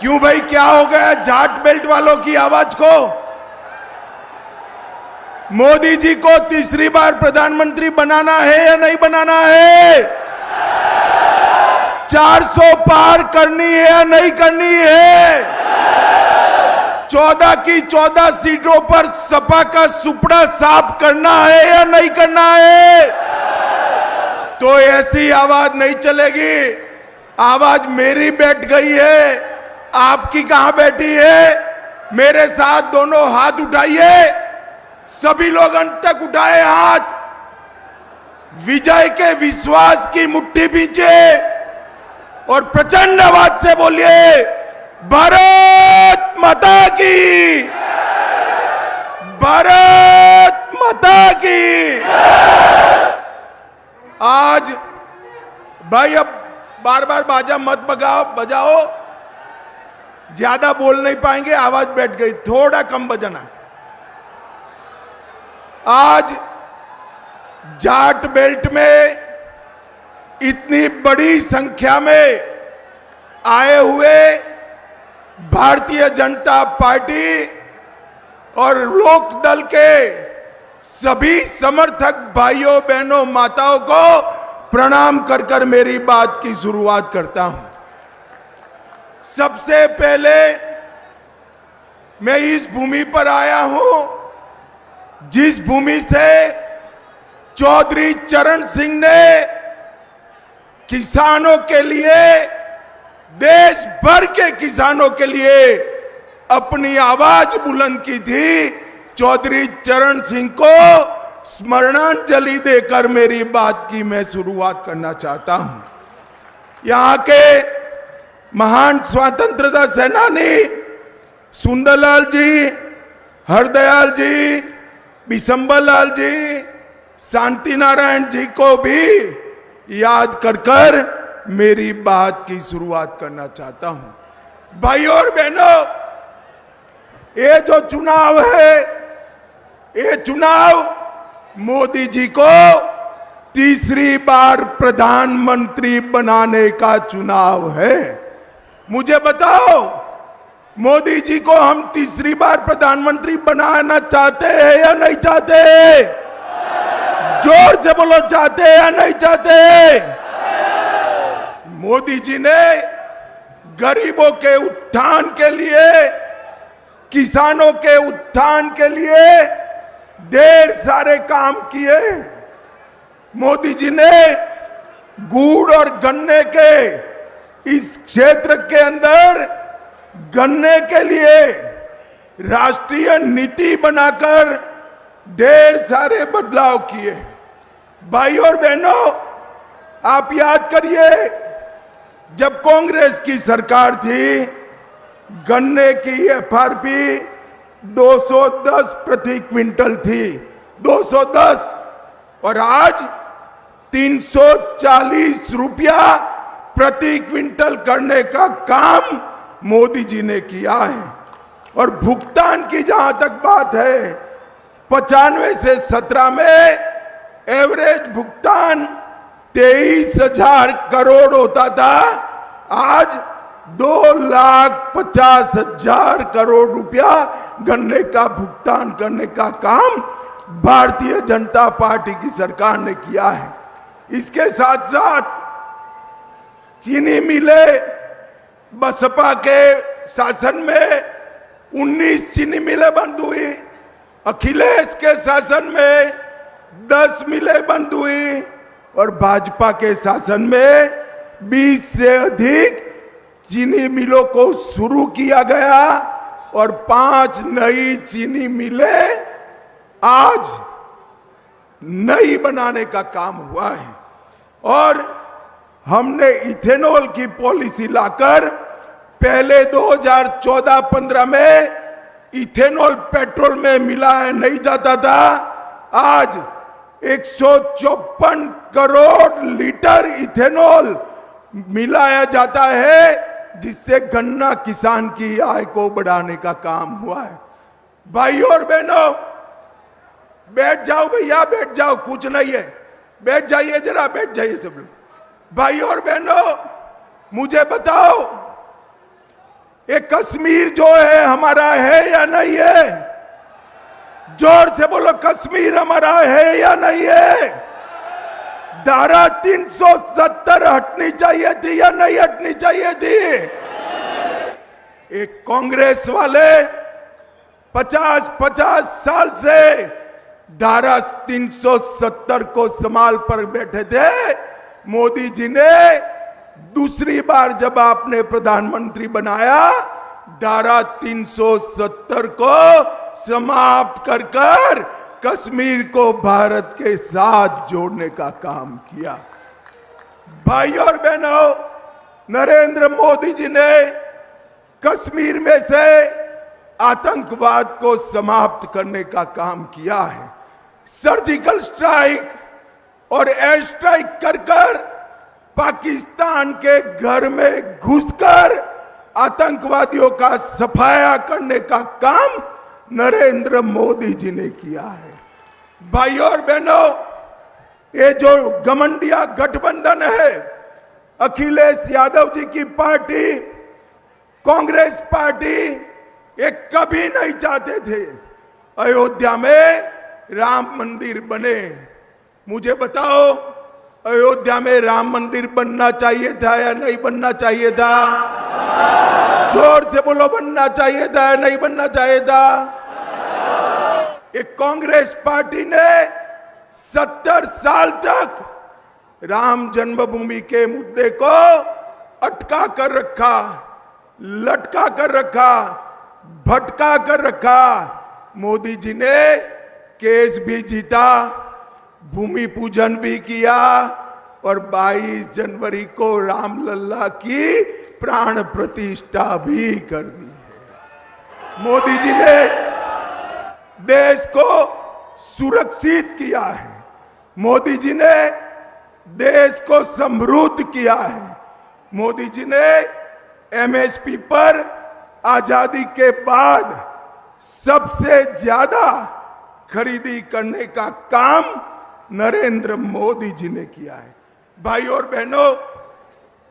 क्यों भाई, क्या हो गया जाट बेल्ट वालों की आवाज को? मोदी जी को तीसरी बार प्रधानमंत्री बनाना है या नहीं बनाना है? 400 पार करनी है या नहीं करनी है? 14 की 14 सीटों पर सपा का सुपड़ा साफ करना है या नहीं करना है? तो ऐसी आवाज नहीं चलेगी। आवाज मेरी बैठ गई है, आपकी कहां बैठी है? मेरे साथ दोनों हाथ उठाइए, सभी लोग अंत तक उठाए हाथ। विजय के विश्वास की मुट्ठी पीछे और प्रचंड आवाज से बोलिए, भारत माता की, भारत माता की। आज भाई अब बार बार बाजा मत बजाओ, ज्यादा बोल नहीं पाएंगे, आवाज बैठ गई, थोड़ा कम बजाना। आज जाट बेल्ट में इतनी बड़ी संख्या में आए हुए भारतीय जनता पार्टी और लोकदल के सभी समर्थक भाइयों बहनों माताओं को प्रणाम कर कर मेरी बात की शुरुआत करता हूं। सबसे पहले मैं इस भूमि पर आया हूं जिस भूमि से चौधरी चरण सिंह ने किसानों के लिए, देश भर के किसानों के लिए अपनी आवाज बुलंद की थी। चौधरी चरण सिंह को स्मरणांजलि देकर मेरी बात की मैं शुरुआत करना चाहता हूं। यहां के महान स्वतंत्रता सेनानी सुंदरलाल जी, हरदयाल जी, बिशंबर लाल जी, शांति नारायण जी को भी याद कर कर मेरी बात की शुरुआत करना चाहता हूं। भाइयों और बहनों, ये जो चुनाव है, ये चुनाव मोदी जी को तीसरी बार प्रधानमंत्री बनाने का चुनाव है। मुझे बताओ, मोदी जी को हम तीसरी बार प्रधानमंत्री बनाना चाहते हैं या नहीं चाहते? जोर से बोलो, चाहते हैं या नहीं चाहते? मोदी जी ने गरीबों के उत्थान के लिए, किसानों के उत्थान के लिए ढेर सारे काम किए। मोदी जी ने गुड़ और गन्ने के इस क्षेत्र के अंदर गन्ने के लिए राष्ट्रीय नीति बनाकर ढेर सारे बदलाव किए। भाइयों और बहनों, आप याद करिए, जब कांग्रेस की सरकार थी, गन्ने की एफआरपी 210 प्रति क्विंटल थी, 210, और आज 340 रुपया प्रति क्विंटल करने का काम मोदी जी ने किया है। और भुगतान की जहां तक बात है, 95 से 17 में एवरेज भुगतान 23,000 करोड़ होता था, आज 2,50,000 करोड़ रुपया गन्ने का भुगतान करने का काम भारतीय जनता पार्टी की सरकार ने किया है। इसके साथ साथ चीनी मिलें, बसपा के शासन में 19 चीनी मिलें बंद हुई, अखिलेश के शासन में 10 मिलें बंद हुई, और भाजपा के शासन में 20 से अधिक चीनी मिलों को शुरू किया गया और 5 नई चीनी मिलें आज नई बनाने का काम हुआ है। और हमने इथेनॉल की पॉलिसी लाकर पहले 2014-15 में इथेनॉल पेट्रोल में मिलाया नहीं जाता था, आज 154 करोड़ लीटर इथेनॉल मिलाया जाता है, जिससे गन्ना किसान की आय को बढ़ाने का काम हुआ है। भाइयों और बहनों, बैठ जाओ भैया, बैठ जाओ, कुछ नहीं है, बैठ जाइए, जरा बैठ जाइए सब लोग। भाइयों और बहनों, मुझे बताओ, ये कश्मीर जो है हमारा है या नहीं है? जोर से बोलो, कश्मीर हमारा है या नहीं है? धारा 370 हटनी चाहिए थी या नहीं हटनी चाहिए थी? एक कांग्रेस वाले 50-50 साल से धारा 370 को संभाल पर बैठे थे। मोदी जी ने दूसरी बार जब आपने प्रधानमंत्री बनाया, धारा 370 को समाप्त कर कर कश्मीर को भारत के साथ जोड़ने का काम किया। भाई और बहनों, नरेंद्र मोदी जी ने कश्मीर में से आतंकवाद को समाप्त करने का काम किया है। सर्जिकल स्ट्राइक और एयर स्ट्राइक कर कर पाकिस्तान के घर में घुसकर आतंकवादियों का सफाया करने का काम नरेंद्र मोदी जी ने किया है। भाई और बहनों, ये जो घमंडिया गठबंधन है, अखिलेश यादव जी की पार्टी, कांग्रेस पार्टी, ये कभी नहीं चाहते थे अयोध्या में राम मंदिर बने। मुझे बताओ, अयोध्या में राम मंदिर बनना चाहिए था या नहीं बनना चाहिए था? जोर से बोलो, बनना चाहिए था या नहीं बनना चाहिए था? एक कांग्रेस पार्टी ने 70 साल तक राम जन्मभूमि के मुद्दे को अटका कर रखा, लटका कर रखा, भटका कर रखा। मोदी जी ने केस भी जीता, भूमि पूजन भी किया और 22 जनवरी को रामलला की प्राण प्रतिष्ठा भी कर दी है। मोदी जी ने देश को सुरक्षित किया है। मोदी जी ने देश को समृद्ध किया है। मोदी जी ने एमएसपी पर आजादी के बाद सबसे ज्यादा खरीदी करने का काम नरेंद्र मोदी जी ने किया है। भाई और बहनों,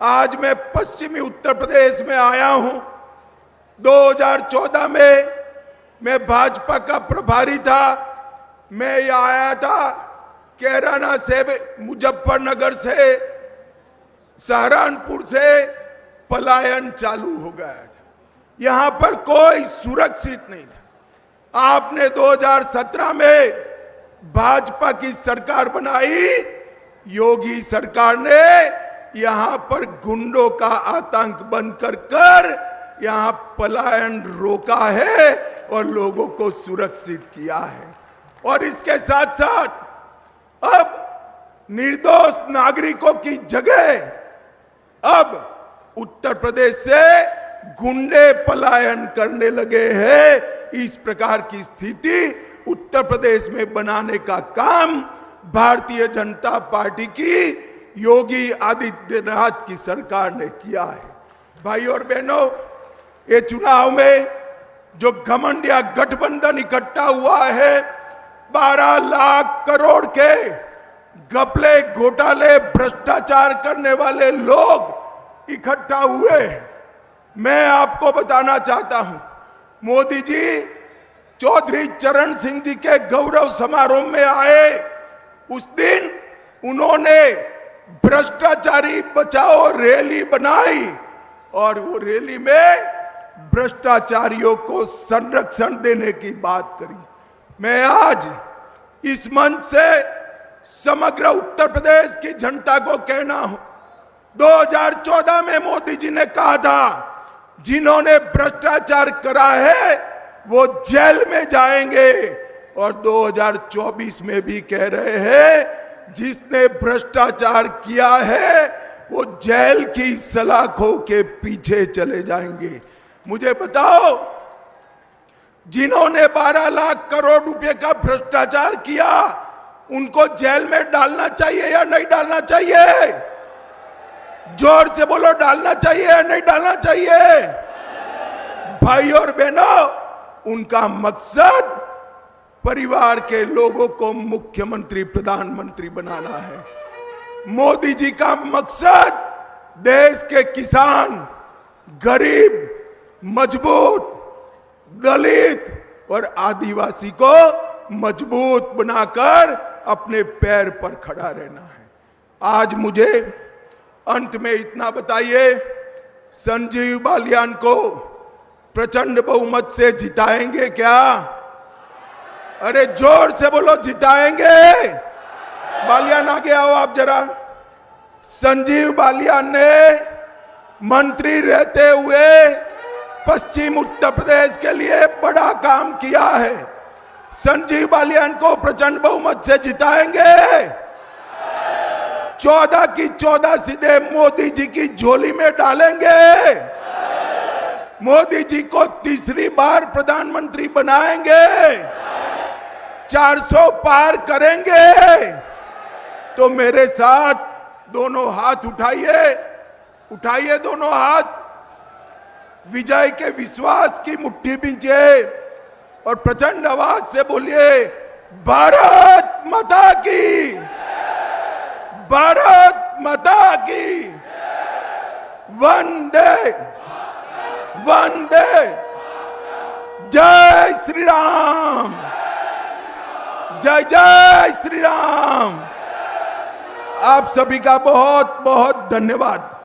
आज मैं पश्चिमी उत्तर प्रदेश में आया हूं। 2014 में मैं भाजपा का प्रभारी था। मैं यहाँ आया था, कैराना से, मुजफ्फरनगर से, सहारनपुर से पलायन चालू हो गया था। यहां पर कोई सुरक्षित नहीं था। आपने 2017 में भाजपा की सरकार बनाई। योगी सरकार ने यहां पर गुंडों का आतंक बंद कर यहां पलायन रोका है और लोगों को सुरक्षित किया है। और इसके साथ साथ अब निर्दोष नागरिकों की जगह अब उत्तर प्रदेश से गुंडे पलायन करने लगे हैं। इस प्रकार की स्थिति उत्तर प्रदेश में बनाने का काम भारतीय जनता पार्टी की योगी आदित्यनाथ की सरकार ने किया है। भाई और बहनों, ये चुनाव में जो घमंडिया गठबंधन इकट्ठा हुआ है, 12 लाख करोड़ के घपले, घोटाले, भ्रष्टाचार करने वाले लोग इकट्ठा हुए। मैं आपको बताना चाहता हूं, मोदी जी चौधरी चरण सिंह जी के गौरव समारोह में आए, उस दिन उन्होंने भ्रष्टाचारी बचाओ रैली बनाई और वो रैली में भ्रष्टाचारियों को संरक्षण देने की बात करी। मैं आज इस मंच से समग्र उत्तर प्रदेश की जनता को कहना हूं, 2014 में मोदी जी ने कहा था, जिन्होंने भ्रष्टाचार करा है वो जेल में जाएंगे, और 2024 में भी कह रहे हैं, जिसने भ्रष्टाचार किया है वो जेल की सलाखों के पीछे चले जाएंगे। मुझे बताओ, जिन्होंने 12 लाख करोड़ रुपए का भ्रष्टाचार किया, उनको जेल में डालना चाहिए या नहीं डालना चाहिए? जोर से बोलो, डालना चाहिए या नहीं डालना चाहिए? भाई और बहनों, उनका मकसद परिवार के लोगों को मुख्यमंत्री, प्रधानमंत्री बनाना है। मोदी जी का मकसद देश के किसान, गरीब, मजबूत दलित और आदिवासी को मजबूत बनाकर अपने पैर पर खड़ा रहना है। आज मुझे अंत में इतना बताइए, संजीव बालियान को प्रचंड बहुमत से जिताएंगे क्या? अरे जोर से बोलो, जिताएंगे? बालियान आगे आओ आप जरा। संजीव बालियान ने मंत्री रहते हुए पश्चिम उत्तर प्रदेश के लिए बड़ा काम किया है। संजीव बालियान को प्रचंड बहुमत से जिताएंगे। 14 की 14 सीधे मोदी जी की झोली में डालेंगे। मोदी जी को तीसरी बार प्रधानमंत्री बनाएंगे। 400 पार करेंगे। तो मेरे साथ दोनों हाथ उठाइए, उठाइए दोनों हाथ, विजय के विश्वास की मुट्ठी बींचे और प्रचंड आवाज से बोलिए, भारत माता की, भारत माता की, वंदे वंदे, जय श्री राम, जय जय श्री राम। आप सभी का बहुत बहुत धन्यवाद।